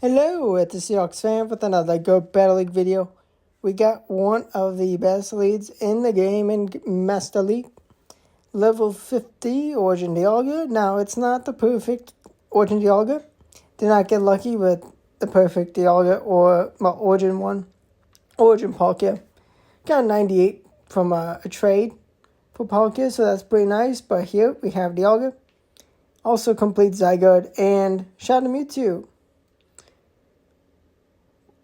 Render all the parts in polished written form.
Hello, it's the SeahawksFan with another Go Battle League video. We got one of the best leads in the game in Master League. Level 50 Origin Dialga. Now, it's not the perfect Origin Dialga. Did not get lucky with the perfect Dialga or Origin 1. Origin Palkia. Got 98 from a trade for Palkia, so that's pretty nice. But here we have Dialga. Also complete Zygarde and Shadow Mewtwo.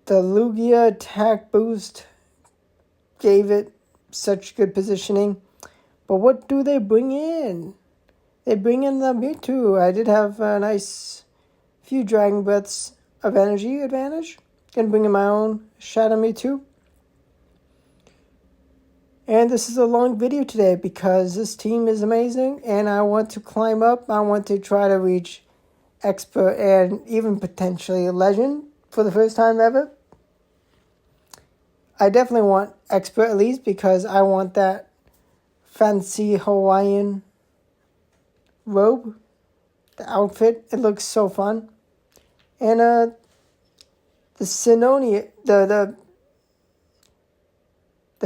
The Lugia attack boost gave it such good positioning. But what do they bring in? They bring in the Mewtwo. I did have a nice few Dragon Breaths of energy advantage. Gonna bring in my own Shadow Mewtwo. And this is a long video today because this team is amazing and I want to climb up. I want to try to reach Expert and even potentially Legend for the first time ever. I definitely want Expert at least because I want that fancy Hawaiian robe, the outfit. It looks so fun. And the Sinnonia, the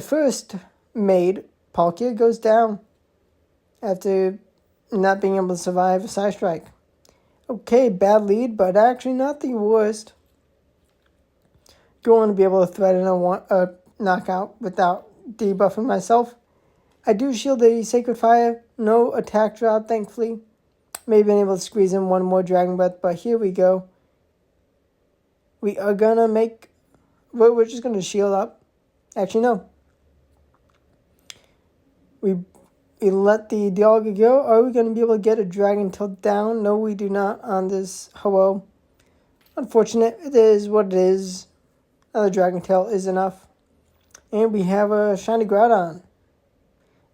first made Palkia goes down after not being able to survive a side strike. Okay, bad lead, but actually not the worst. Going to be able to threaten a knockout without debuffing myself. I do shield the Sacred Fire. No attack drop, thankfully. Maybe been able to squeeze in one more Dragon Breath, but here we go. We are going to make... We're just going to shield up. Actually, no. We let the Dialga go. Are we going to be able to get a Dragon Tail down? No, we do not on this Ho-Oh. Unfortunate. It is what it is. Another Dragon Tail is enough. And we have a Shiny Groudon.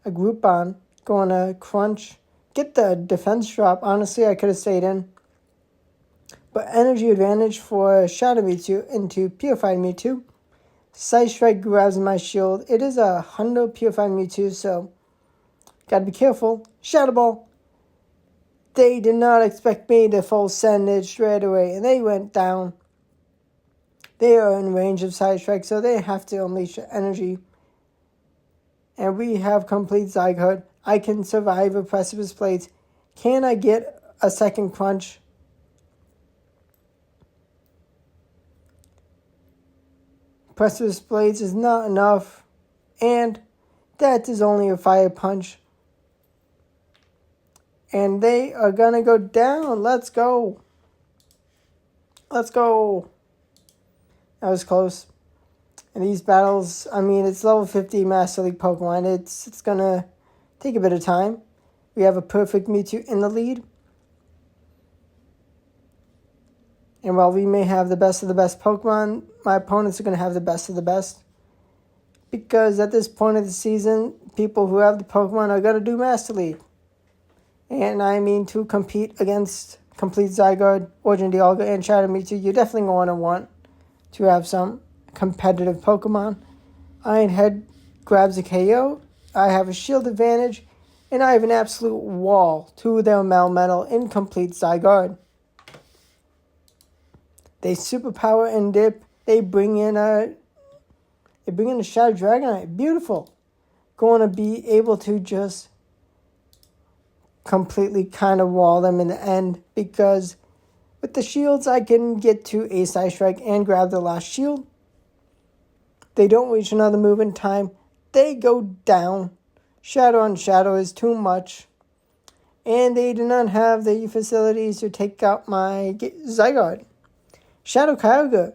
A Groupon. Going to Crunch. Get the defense drop. Honestly, I could have stayed in. But energy advantage for Shadow Mewtwo into Purified Mewtwo. Side Strike grabs my shield. It is a Hundo Purified Mewtwo, so gotta be careful. Shadow Ball. They did not expect me to full send it straight away, and they went down. They are in range of Side Strike, so they have to unleash energy. And we have complete Zygarde. I can survive a Precipice Blades. Can I get a second Crunch? Precipice Blades is not enough. And that is only a Fire Punch. And they are going to go down. Let's go. Let's go. That was close. And these battles, I mean, it's level 50 Master League Pokemon. It's going to take a bit of time. We have a perfect Mewtwo in the lead. And while we may have the best of the best Pokemon, my opponents are going to have the best of the best. Because at this point of the season, people who have the Pokemon are going to do Master League. And I mean to compete against complete Zygarde, Origin Dialga, and Shadow Mewtwo. You're definitely going to want to have some competitive Pokemon. Iron Head grabs a KO. I have a shield advantage. And I have an absolute wall to their Melmetal in complete Zygarde. They superpower and dip. They bring in a Shadow Dragonite. Beautiful. Going to be able to just completely kind of wall them in the end. Because with the shields, I can get to a Side Strike and grab the last shield. They don't reach another move in time. They go down. Shadow on Shadow is too much. And they do not have the facilities to take out my Zygarde. Shadow Kyogre.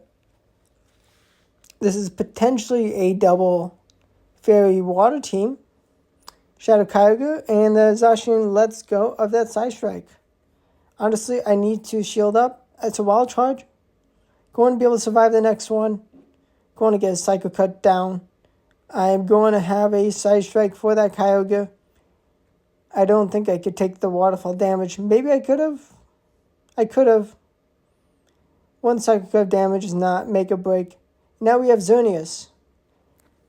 This is potentially a double Fairy Water team. Shadow Kyogre and the Zacian lets go of that Side Strike. Honestly, I need to shield up. It's a Wild Charge. Going to be able to survive the next one. Going to get a Psycho Cut down. I'm going to have a Side Strike for that Kyogre. I don't think I could take the waterfall damage. Maybe I could have. I could have. One Psycho Cut damage does not make a break. Now we have Xerneas.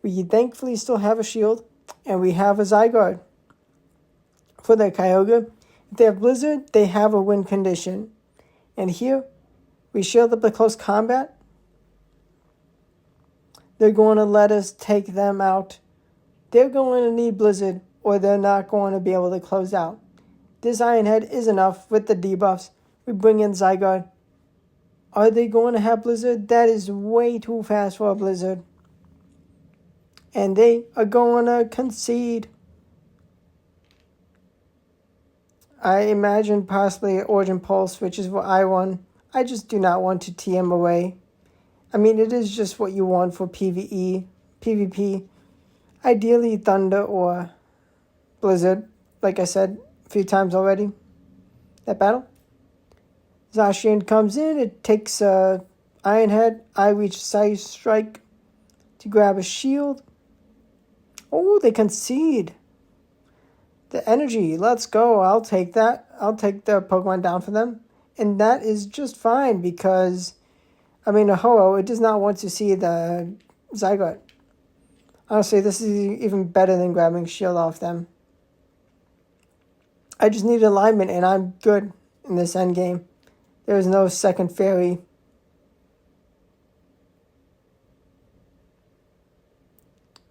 We thankfully still have a shield. And we have a Zygarde. For that Kyogre, if they have Blizzard, they have a win condition. And here, We shield up the close combat. They're going to let us take them out. They're going to need Blizzard, or they're not going to be able to close out. This Iron Head is enough with the debuffs. We bring in Zygarde. Are they going to have Blizzard? That is way too fast for a Blizzard. And they are going to concede. I imagine possibly Origin Pulse, which is what I want. I just do not want to TM away. I mean, it is just what you want for PvE, PvP. Ideally, Thunder or Blizzard, like I said a few times already. That battle. Zacian comes in, it takes a Iron Head. I reach Side Strike to grab a shield. Oh, they concede. The energy, let's go. I'll take that. I'll take the Pokemon down for them. And that is just fine because, I mean, a Ho-Oh, it does not want to see the Zygarde. Honestly, this is even better than grabbing shield off them. I just need alignment and I'm good in this endgame. There is no second fairy.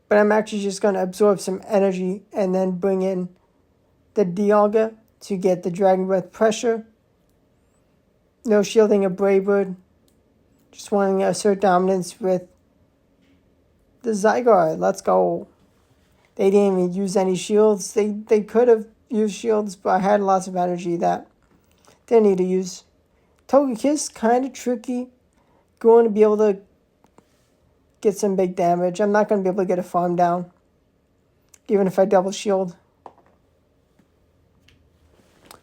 But I'm actually just going to absorb some energy and then bring in the Dialga to get the Dragon Breath pressure. No shielding a Brave Bird. Just wanting to assert dominance with the Zygarde. Let's go. They didn't even use any shields. They could have used shields, but I had lots of energy that they need to use. Togekiss, kind of tricky. Going to be able to get some big damage. I'm not going to be able to get a farm down, even if I double shield.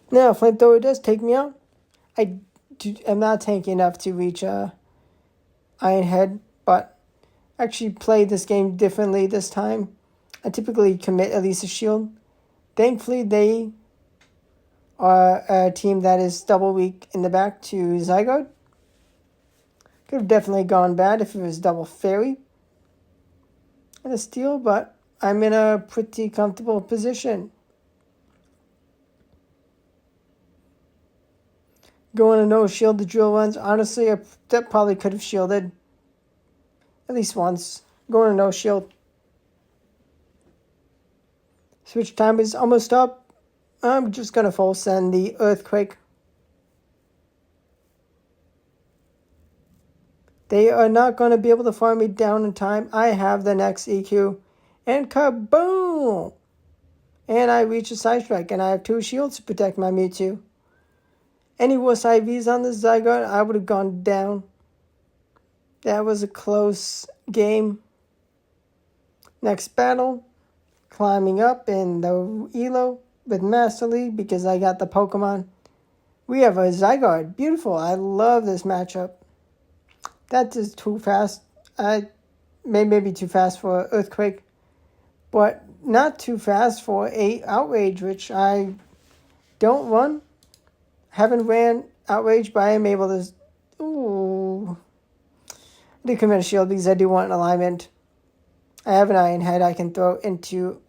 Now, Flamethrower does take me out. I'm not tanky enough to reach Iron Head, but actually play this game differently this time. I typically commit at least a shield. Thankfully, they are a team that is double weak in the back to Zygarde. Could have definitely gone bad if it was double fairy and a steal, but I'm in a pretty comfortable position. Going to no shield the drill runs. Honestly, that probably could have shielded at least once. Going to no shield. Switch time is almost up. I'm just going to full send the Earthquake. They are not going to be able to farm me down in time. I have the next EQ. And kaboom! And I reach a Side Strike. And I have 2 shields to protect my Mewtwo. Any worse IVs on the Zygarde, I would have gone down. That was a close game. Next battle. Climbing up in the Elo with Master League because I got the Pokemon. We have a Zygarde. Beautiful. I love this matchup. That is too fast. Maybe too fast for Earthquake, but not too fast for a Outrage, which I don't run. Haven't ran Outrage, but I am able to. Ooh, I do commit a shield because I do want an alignment. I have an Iron Head I can throw into.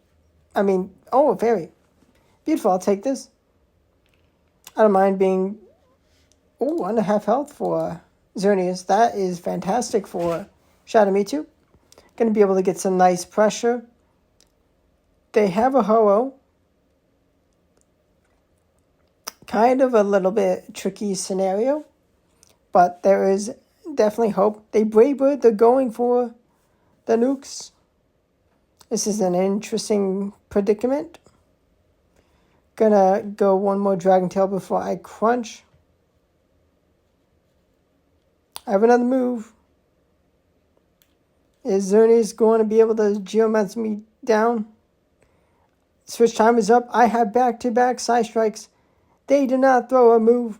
A fairy. Beautiful. I'll take this. I don't mind being. 1.5 health for Xerneas. That is fantastic for Shadow Mewtwo. Going to be able to get some nice pressure. They have a Ho-Oh. Kind of a little bit tricky scenario, but there is definitely hope. They Brave Bird. They're going for the nukes. This is an interesting predicament. Gonna go one more Dragon Tail before I crunch. I have another move. Is Xerneas going to be able to Geomancy me down? Switch time is up. I have back-to-back Side Strikes. They did not throw a move.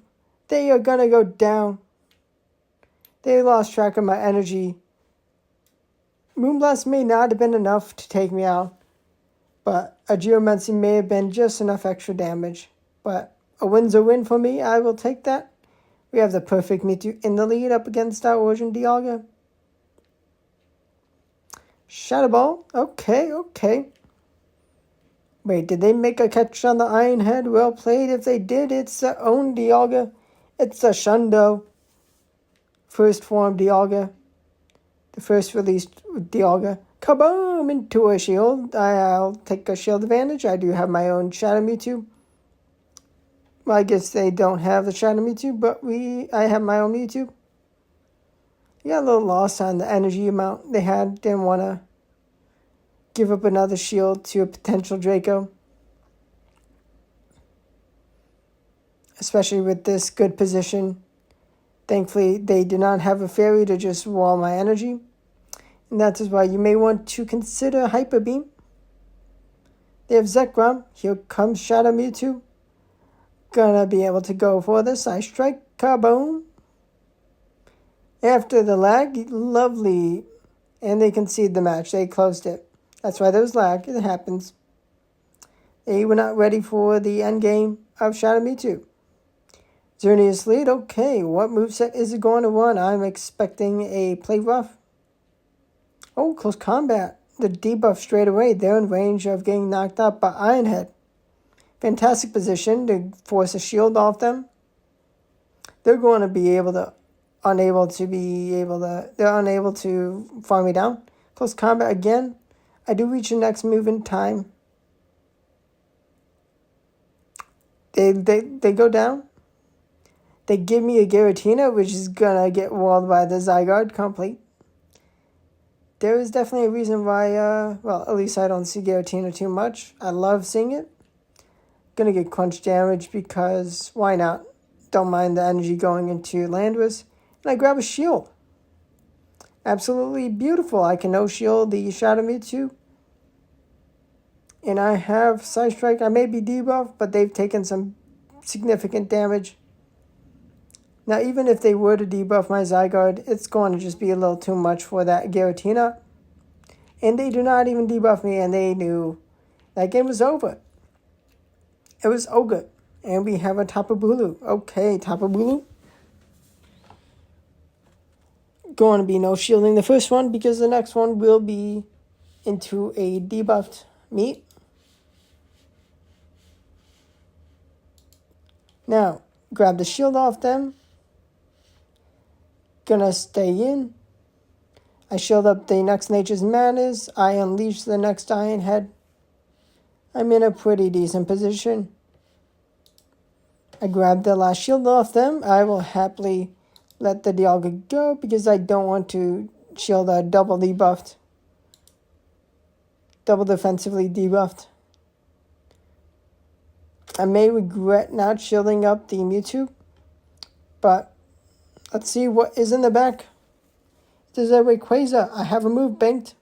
They are going to go down. They lost track of my energy. Moonblast may not have been enough to take me out, but a Geomancy may have been just enough extra damage. But a win's a win for me. I will take that. We have the perfect Mewtwo in the lead up against our Origin Dialga. Shadow Ball. Okay. Wait, did they make a catch on the Iron Head? Well played. If they did, it's their own Dialga. It's a Shundo. first form Dialga, the first released Dialga. Kaboom! Into a shield. I'll take a shield advantage. I do have my own Shadow Mewtwo. Well, I guess they don't have the Shadow Mewtwo, but I have my own Mewtwo. Got a little lost on the energy amount they had. Didn't want to give up another shield to a potential Draco. Especially with this good position. Thankfully, they did not have a fairy to just wall my energy. And that is why you may want to consider Hyper Beam. They have Zekrom. Here comes Shadow Mewtwo. Gonna be able to go for this. I strike. Kaboom. After the lag, lovely. And they conceded the match. They closed it. That's why there was lag. It happens. They were not ready for the endgame of Shadow Mewtwo. Xerneas lead. Okay, what moveset is it going to run? I'm expecting a play rough. Oh, close combat. The debuff straight away. They're in range of getting knocked out by Ironhead. Fantastic position to force a shield off them. They're going to be unable to farm me down. Close combat again. I do reach the next move in time. They go down. They give me a Giratina, which is gonna get walled by the Zygarde complete. There is definitely a reason why, well, at least I don't see Giratina too much. I love seeing it. Gonna get crunch damage because why not? Don't mind the energy going into Landorus. And I grab a shield. Absolutely beautiful. I can no-shield the Shadow Mewtwo. And I have Side Strike. I may be debuffed, but they've taken some significant damage. Now, even if they were to debuff my Zygarde, it's going to just be a little too much for that Giratina. And they do not even debuff me, and they knew that game was over. It was over. And we have a Tapu Bulu. Okay, Tapu Bulu. Going to be no shielding the first one because the next one will be into a debuffed meat. Now, grab the shield off them. Gonna stay in. I shield up the next Nature's Madness. I unleash the next Ironhead. I'm in a pretty decent position. I grab the last shield off them. I will happily let the Dialga go because I don't want to shield a double debuffed. Double defensively debuffed. I may regret not shielding up the Mewtwo, but let's see what is in the back. There's a Rayquaza. I have a move banked.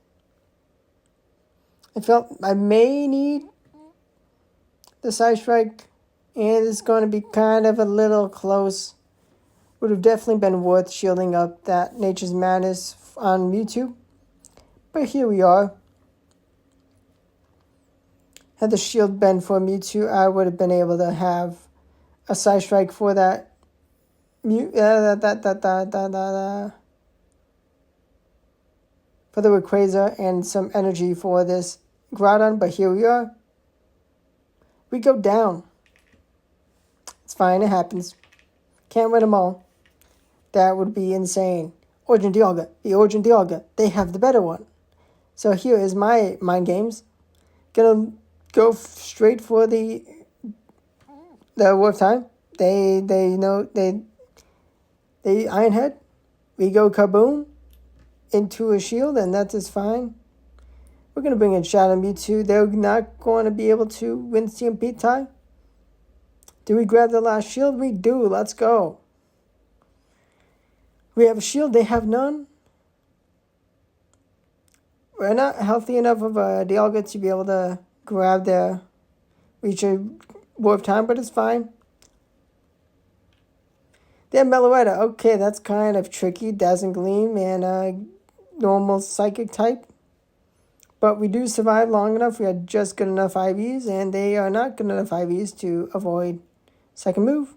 I felt I may need the Side Strike, and it's going to be kind of a little close. Would have definitely been worth shielding up that Nature's Madness on Mewtwo, but here we are. Had the shield been for Mewtwo, I would have been able to have a Side Strike for that for the Rayquaza and some energy for this Groudon, but here we are. We go down. It's fine, it happens. Can't win them all. That would be insane. Origin Dialga, the Origin Dialga, they have the better one. So here is my mind games. Gonna go straight for the Warp Time. They Ironhead. We go Kaboom into a shield, and that is fine. We're going to bring in Shadow Mewtwo. They're not going to be able to win CMP tie. Do we grab the last shield? We do. Let's go. We have a shield. They have none. We're not healthy enough of a Dialga to be able to grab their reach a Warp Time, but it's fine. They have Meloetta. Okay, that's kind of tricky. Dazzling Gleam and a normal Psychic type. But we do survive long enough. We are just good enough IVs, and they are not good enough IVs to avoid second move.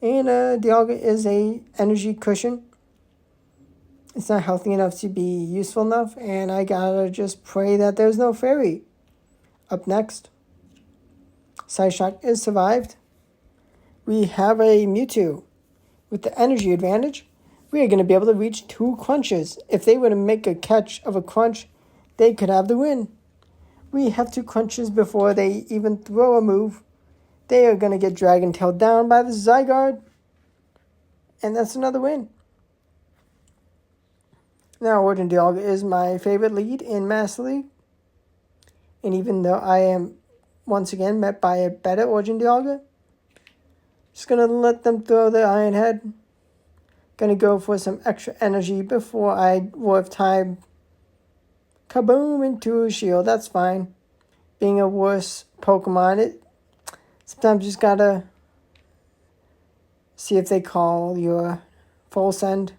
And Dialga is a energy cushion. It's not healthy enough to be useful enough, and I gotta just pray that there's no fairy. Up next, Psyshock is survived. We have a Mewtwo with the energy advantage. we are going to be able to reach 2 crunches. If they were to make a catch of a crunch, they could have the win. We have 2 crunches before they even throw a move. They are going to get Dragon Tail down by the Zygarde. And that's another win. Now, Origin Dialga is my favorite lead in Master League. And even though I am, once again, met by a better Origin Dialga, just going to let them throw the Iron Head. Going to go for some extra energy before I will have time. Kaboom into a shield. That's fine. Being a worse Pokemon, sometimes you just gotta see if they call your full send.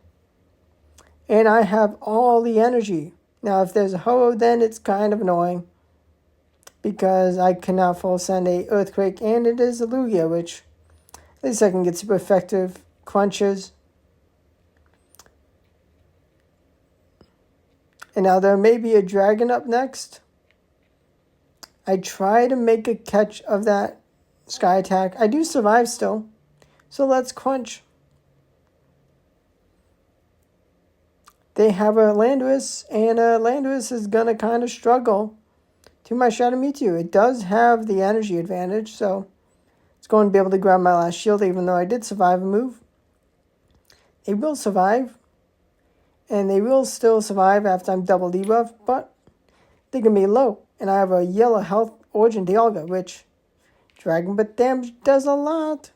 And I have all the energy. Now, if there's a Ho-Oh, then it's kind of annoying. Because I cannot full send a Earthquake, and it is a Lugia, which at least I can get super effective crunches. And now there may be a Dragon up next. I try to make a catch of that Sky Attack. I do survive still. So let's crunch. They have a Landorus, and Landorus is going to kind of struggle to my Shadow Mewtwo. It does have the energy advantage, so it's going to be able to grab my last shield, even though I did survive a move. They will survive, and they will still survive after I'm double debuffed, but they're going to be low. And I have a yellow health Origin Dialga, which Dragon Breath damage does a lot.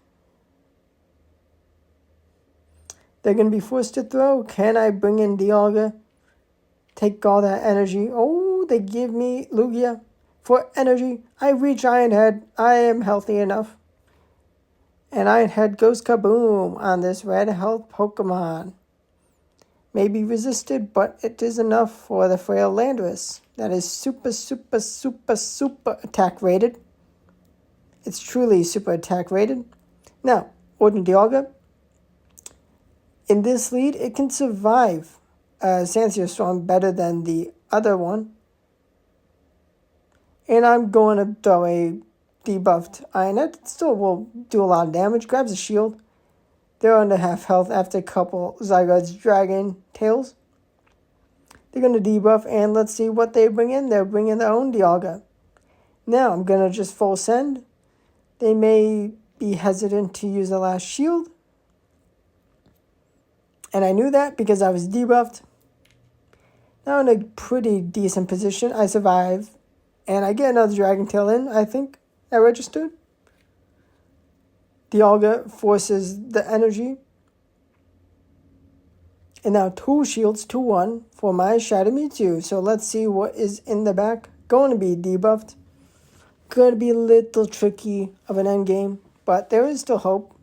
They're going to be forced to throw. Can I bring in Dialga? Take all that energy. Oh, they give me Lugia for energy. I reach Iron Head. I am healthy enough. And Iron Head goes kaboom on this red health Pokemon. May be resisted, but it is enough for the frail Landorus. That is super attack rated. It's truly super attack rated. Now, Origin Dialga. In this lead, it can survive Sansio Storm better than the other one. And I'm going to throw a debuffed Iron Head. It still will do a lot of damage. Grabs a shield. They're under half health after a couple Zygarde's Dragon Tails. They're going to debuff, and let's see what they bring in. They're bringing their own Dialga. Now, I'm going to just full send. They may be hesitant to use the last shield. And I knew that because I was debuffed. Now in a pretty decent position. I survive. And I get another Dragon Tail in, I think. I registered. Dialga forces the energy. And now 2 shields to 1 for my Shadow Mewtwo. So let's see what is in the back. Going to be debuffed. Going to be a little tricky of an endgame. But there is still hope.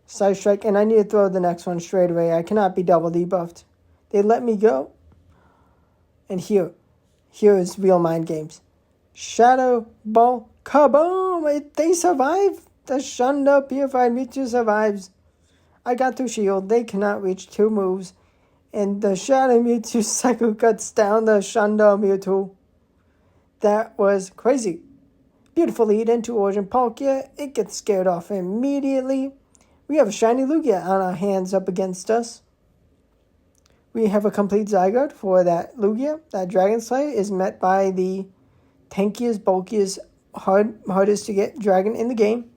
Side Strike. And I need to throw the next one straight away. I cannot be double debuffed. They let me go. And here is real mind games. Shadow Ball. Kaboom! They survive. The shunned up Purified Mewtwo survives. I got through shield. They cannot reach 2 moves. And the Shadow Mewtwo Psycho cuts down the shunned up Mewtwo. That was crazy. Beautiful lead into Origin Palkia. It gets scared off immediately. We have a shiny Lugia on our hands up against us. We have a complete Zygarde for that Lugia. That Dragon Slayer is met by the tankiest, bulkiest, hardest to get dragon in the game.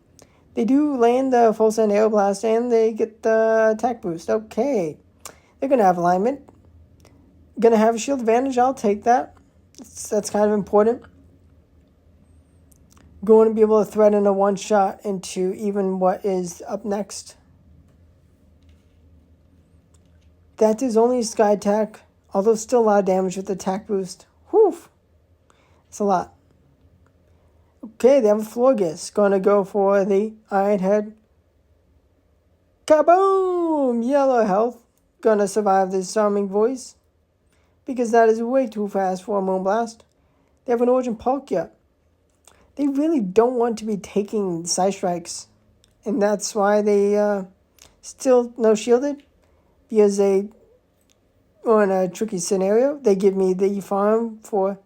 They do land the full send Aeroblast and they get the attack boost. Okay. They're going to have alignment. Going to have a shield advantage. I'll take that. That's kind of important. Going to be able to threaten a one-shot into even what is up next. That is only Sky Attack, although still a lot of damage with the attack boost. Whew. It's a lot. Okay, they have a Florges. Going to go for the Iron Head. Kaboom! Yellow health. Going to survive this Disarming Voice. Because that is way too fast for a Moonblast. They have an Origin Palkia. They really don't want to be taking Side Strikes. And that's why they still no shielded. Because they are in a tricky scenario. They give me the farm for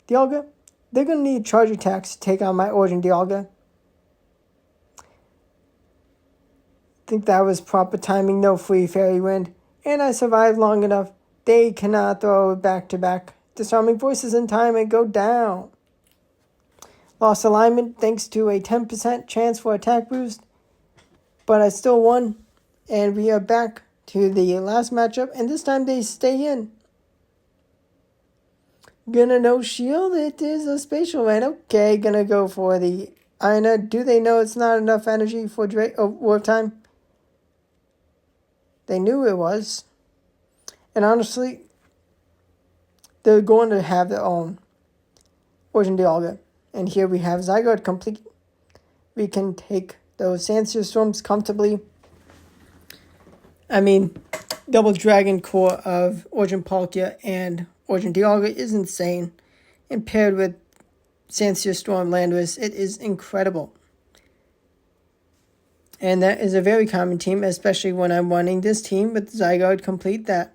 Dialga. They're going to need charge attacks to take on my Origin Dialga. think that was proper timing. No free fairy wind. And I survived long enough. They cannot throw it back to back. Disarming voices in time and go down. Lost alignment thanks to a 10% chance for attack boost. But I still won. And we are back to the last matchup. And this time they stay in. Gonna no shield. It is a spatial rain. Okay, gonna go for the Ina. Do they know it's not enough energy for War of Time? They knew it was. And honestly, they're going to have their own Origin Dialga. And here we have Zygarde complete. We can take those Sandsear Storms comfortably. I mean, double Dragon Core of Origin Palkia and Origin Dialga is insane. And paired with Sandsear Storm Landorus, it is incredible. And that is a very common team, especially when I'm running this team with Zygarde complete. That,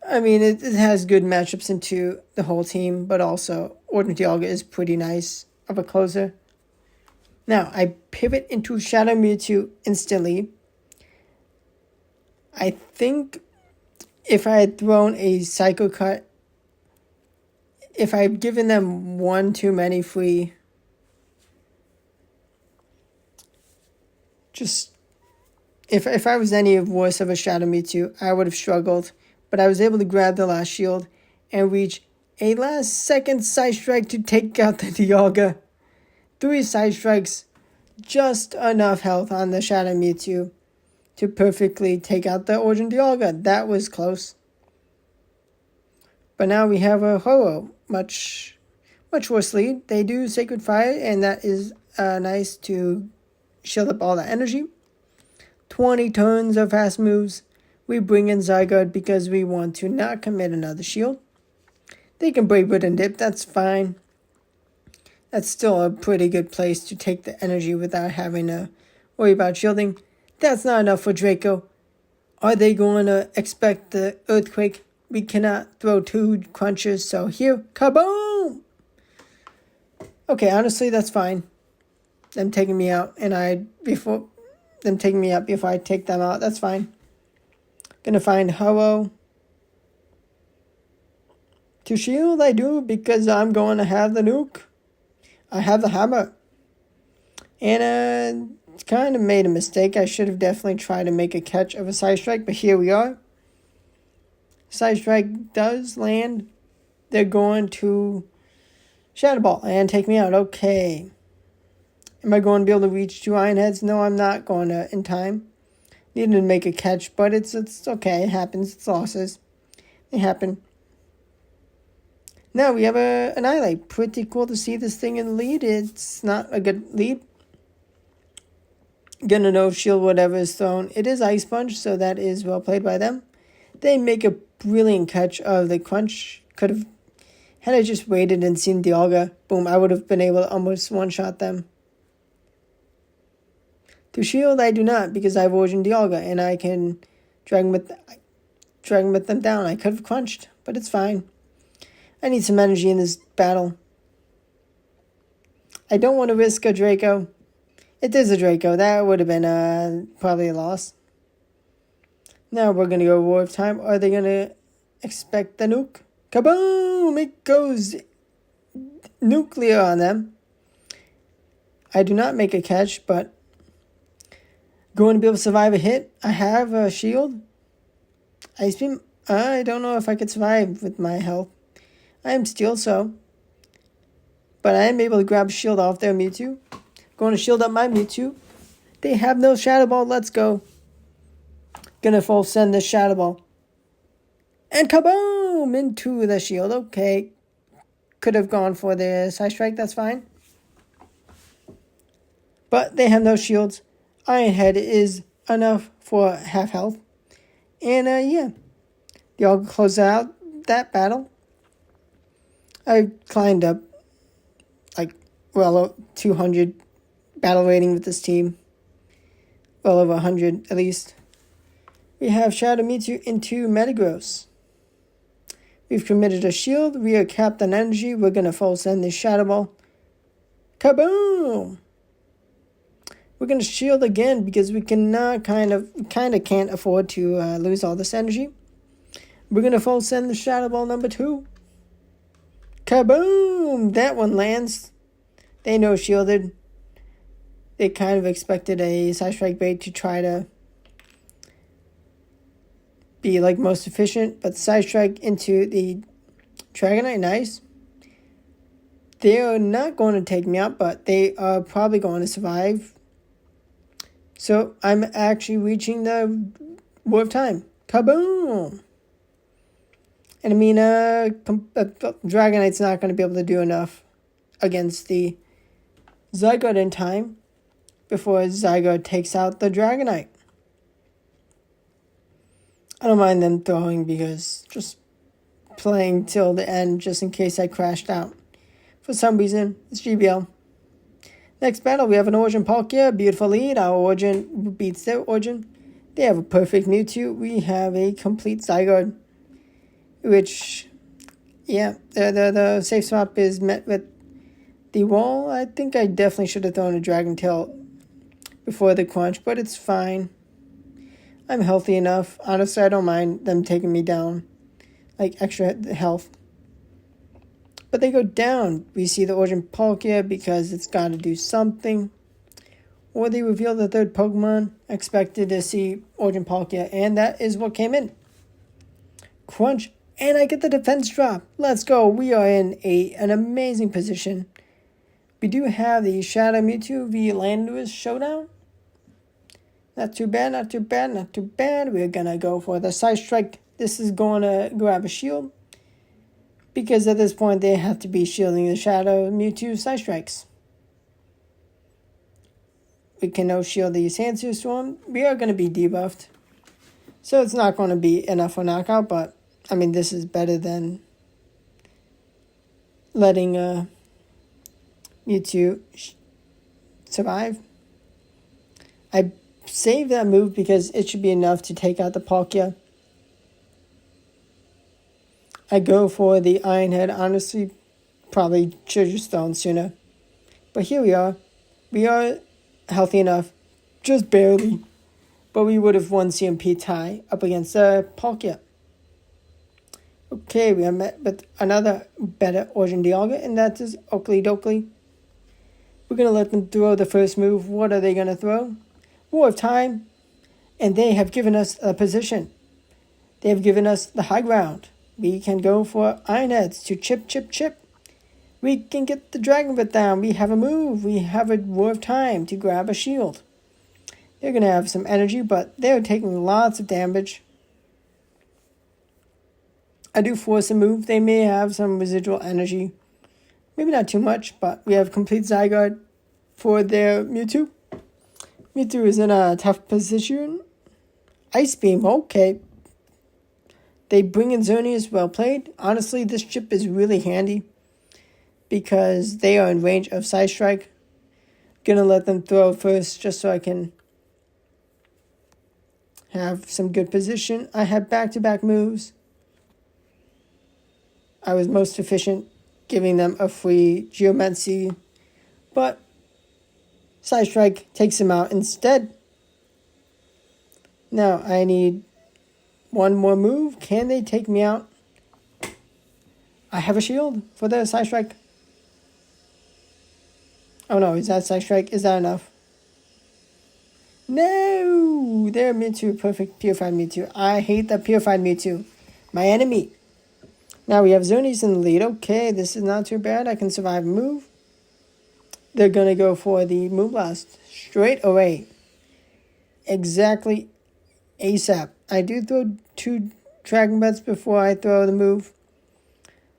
I mean, it has good matchups into the whole team, but also Origin Dialga is pretty nice of a closer. Now, I pivot into Shadow Mewtwo instantly. I think if I had thrown a Psycho Cut, if I had given them one too many free, just if I was any worse of a Shadow Mewtwo, I would have struggled. But I was able to grab the last shield and reach a last second Side Strike to take out the Dialga. 3 Side Strikes, just enough health on the Shadow Mewtwo to perfectly take out the Origin Dialga. That was close. But now we have a Ho-Oh, much worse lead. They do Sacred Fire, and that is nice to shield up all that energy. 20 turns of fast moves. We bring in Zygarde because we want to not commit another shield. They can Brave Bird and Dip, that's fine. That's still a pretty good place to take the energy without having to worry about shielding. That's not enough for Draco. Are they going to expect the Earthquake? We cannot throw 2 crunches, so here, kaboom! Okay, honestly, that's fine. Them taking me out, before I take them out, that's fine. Gonna find Ho-Oh. To shield, I do, because I'm going to have the nuke. I have the hammer. And kind of made a mistake. I should have definitely tried to make a catch of a Side Strike, but here we are. Side Strike does land. They're going to Shadow Ball and take me out. Okay. Am I going to be able to reach 2 Iron Heads? No, I'm not going to in time. Needed to make a catch, but it's okay. It happens. It's losses. They happen. Now we have an Annihilate. Pretty cool to see this thing in the lead. It's not a good lead. Gonna no shield whatever is thrown. It is Ice Punch, so that is well played by them. They make a brilliant catch of the crunch. Could have, had I just waited and seen Dialga, boom, I would have been able to almost one-shot them. To shield, I do not, because I have Origin Dialga, and I can drag them down. I could have crunched, but it's fine. I need some energy in this battle. I don't want to risk a Draco. It is a Draco. That would have been probably a loss. Now we're going to go War of Time. Are they going to expect the nuke? Kaboom! It goes nuclear on them. I do not make a catch, but going to be able to survive a hit. I have a shield. Ice Beam. I don't know if I could survive with my health. I am Steel, so. But I am able to grab a shield off their Mewtwo. Going to shield up my Mewtwo. They have no Shadow Ball. Let's go. Gonna full send this Shadow Ball. And kaboom! Into the shield. Okay. Could have gone for the Side Strike. That's fine. But they have no shields. Iron Head is enough for half health. And yeah. Y'all close out that battle. I climbed up like 200 battle rating with this team. Well over 100 at least. We have Shadow Mewtwo into Metagross. We've committed a shield. We are capped on energy. We're going to full send this Shadow Ball. Kaboom! We're going to shield again because we cannot kind of can't afford to lose all this energy. We're going to full send the Shadow Ball number 2. Kaboom! That one lands. They know shielded. They kind of expected a Side Strike bait to try to be like most efficient, but Side Strike into the Dragonite, nice. They're not going to take me out, but they are probably going to survive. So I'm actually reaching the War of Time. Kaboom! And I mean, Dragonite's not going to be able to do enough against the Zygarde in time before Zygarde takes out the Dragonite. I don't mind them throwing because just playing till the end just in case I crashed out. For some reason, it's GBL. Next battle, we have an Origin Palkia. Beautiful lead. Our Origin beats their Origin. They have a perfect Mewtwo. We have a complete Zygarde. Which, yeah, the safe swap is met with the wall. I think I definitely should have thrown a Dragon Tail before the crunch, but it's fine. I'm healthy enough. Honestly, I don't mind them taking me down. Like, extra health. But they go down. We see the Origin Palkia because it's got to do something. Or they reveal the third Pokemon. Expected to see Origin Palkia, and that is what came in. Crunch. And I get the defense drop. Let's go. We are in an amazing position. We do have the Shadow Mewtwo v Landorus showdown. Not too bad, not too bad, not too bad. We're going to go for the Side Strike. This is going to grab a shield. Because at this point, they have to be shielding the Shadow Mewtwo Side Strikes. We can now shield the Sandsear Storm. We are going to be debuffed. So it's not going to be enough for knockout, but I mean, this is better than letting Mewtwo survive. I saved that move because it should be enough to take out the Palkia. I go for the Iron Head. Honestly, probably should have just thrown sooner. But here we are. We are healthy enough. Just barely. But we would have won CMP tie up against Palkia. Okay, we are met with another better Origin Dialga, and that is Oakley Dokley. We're going to let them throw the first move. What are they going to throw? War of Time. And they have given us a position. They have given us the high ground. We can go for Iron Heads to chip. We can get the Dragon Breath down. We have a move. We have a War of Time to grab a shield. They're going to have some energy, but they're taking lots of damage. I do force a move. They may have some residual energy. Maybe not too much, but we have complete Zygarde for their Mewtwo. Mewtwo is in a tough position. Ice Beam, okay. They bring in Xerneas, well played. Honestly, this chip is really handy because they are in range of Side Strike. Gonna let them throw first just so I can have some good position. I have back-to-back moves. I was most efficient giving them a free Geomancy, but Side Strike takes him out instead. Now I need one more move. Can they take me out? I have a shield for the Side Strike. Oh no, is that Side Strike? Is that enough? No! They're Mewtwo, perfect Purified Mewtwo. I hate the Purified Mewtwo. My enemy. Now we have Xerneas in the lead. Okay, this is not too bad. I can survive a move. They're going to go for the Moonblast straight away. Exactly ASAP. I do throw 2 Dragon Breaths before I throw the move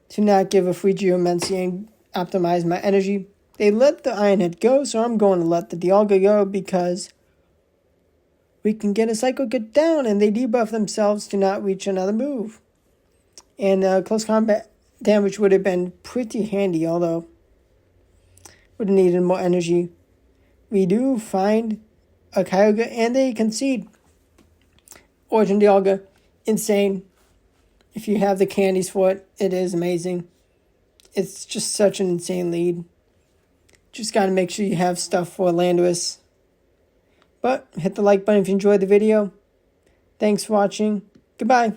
to not give a free Geomancy and optimize my energy. They let the Iron Head go, so I'm going to let the Dialga go because we can get a Psycho get down and they debuff themselves to not reach another move. And close combat damage would have been pretty handy, although would have needed more energy. We do find a Kyogre and they concede. Origin Dialga, insane. If you have the candies for it, it is amazing. It's just such an insane lead. Just got to make sure you have stuff for Landorus. But hit the like button if you enjoyed the video. Thanks for watching. Goodbye.